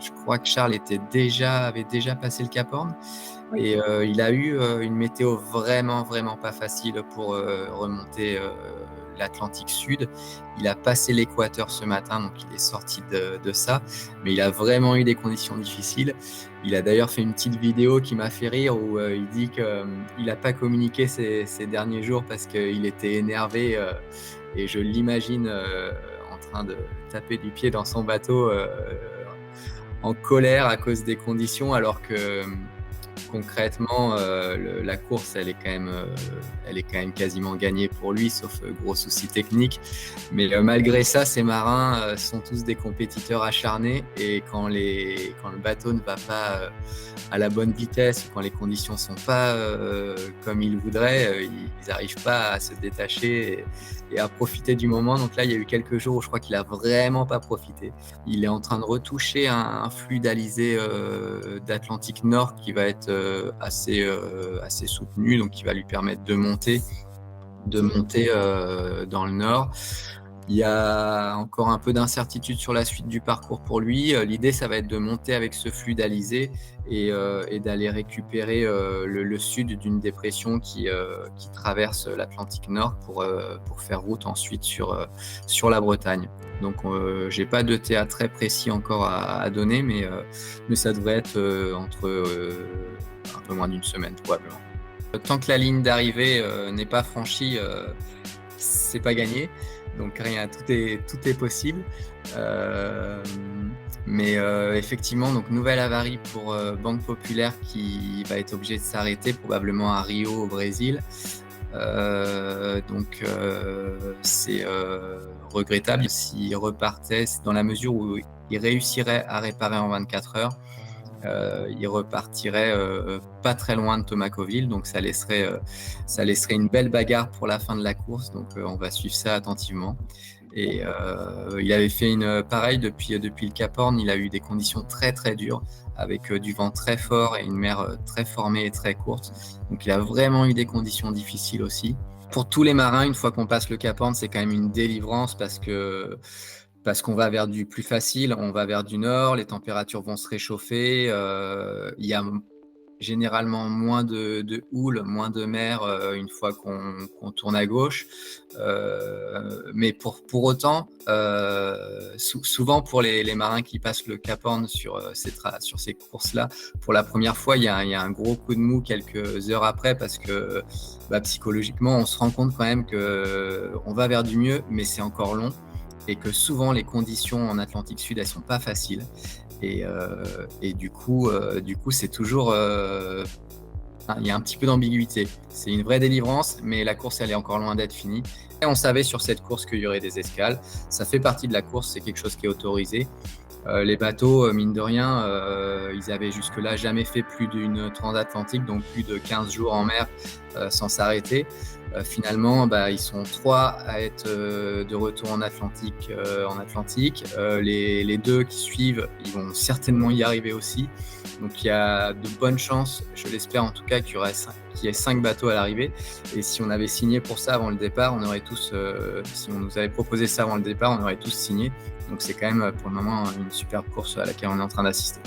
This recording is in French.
je crois que Charles avait déjà passé le Cap Horn Oui. et il a eu, une météo vraiment, vraiment pas facile pour, remonter, l'Atlantique Sud. Il a passé l'équateur ce matin, donc il est sorti de ça, mais il a vraiment eu des conditions difficiles. Il a d'ailleurs fait une petite vidéo qui m'a fait rire où, il dit que, il n'a pas communiqué ces derniers jours parce qu'il était énervé, et je l'imagine, en train de taper du pied dans son bateau, en colère à cause des conditions alors que, concrètement, la course, elle est quand même quasiment gagnée pour lui, sauf gros soucis techniques. Mais malgré ça, ces marins sont tous des compétiteurs acharnés et quand le bateau ne va pas à la bonne vitesse ou quand les conditions ne sont pas comme ils voudraient, ils n'arrivent pas à se détacher et à profiter du moment. Donc là, il y a eu quelques jours où je crois qu'il n'a vraiment pas profité. Il est en train de retoucher un fluide alizé d'Atlantique Nord qui va être assez soutenu, donc qui va lui permettre de monter dans le nord. Il y a encore un peu d'incertitude sur la suite du parcours pour lui. L'idée, ça va être de monter avec ce fluide alizé et d'aller récupérer le sud d'une dépression qui traverse l'Atlantique Nord pour faire route ensuite sur la Bretagne. Donc, j'ai pas de TA très précis encore à donner, mais ça devrait être entre un peu moins d'une semaine probablement. Tant que la ligne d'arrivée n'est pas franchie, c'est pas gagné. Donc tout est possible. Mais effectivement, donc nouvelle avarie pour Banque Populaire qui va être obligé de s'arrêter probablement à Rio au Brésil. Donc c'est regrettable s'il repartait dans la mesure où il réussirait à réparer en 24 heures. Il repartirait pas très loin de Tomakoville, donc ça laisserait une belle bagarre pour la fin de la course, donc on va suivre ça attentivement. Et il avait fait pareil depuis le Cap Horn, il a eu des conditions très très dures avec du vent très fort et une mer très formée et très courte, donc il a vraiment eu des conditions difficiles aussi. Pour tous les marins, une fois qu'on passe le Cap Horn, c'est quand même une délivrance parce qu'on va vers du plus facile, on va vers du nord, les températures vont se réchauffer, il y a généralement moins de houle, moins de mer une fois qu'on tourne à gauche. Mais pour autant, souvent pour les marins qui passent le Cap Horn sur ces courses-là, pour la première fois, il y a un gros coup de mou quelques heures après parce que psychologiquement, on se rend compte quand même qu'on va vers du mieux, mais c'est encore long et que souvent les conditions en Atlantique Sud, elles sont pas faciles. Et du coup, c'est toujours il y a un petit peu d'ambiguïté. C'est une vraie délivrance, mais la course, elle est encore loin d'être finie. Et on savait sur cette course qu'il y aurait des escales. Ça fait partie de la course, c'est quelque chose qui est autorisé. Les bateaux, mine de rien, ils avaient jusque-là jamais fait plus d'une transatlantique, donc plus de 15 jours en mer sans s'arrêter. Finalement, ils sont 3 à être de retour en Atlantique. Les 2 qui suivent, ils vont certainement y arriver aussi. Donc il y a de bonnes chances, je l'espère en tout cas, qu'il y ait 5 bateaux à l'arrivée. Et si on avait signé pour ça avant le départ, on aurait tous, si on nous avait proposé ça avant le départ, on aurait tous signé. Donc c'est quand même pour le moment une superbe course à laquelle on est en train d'assister.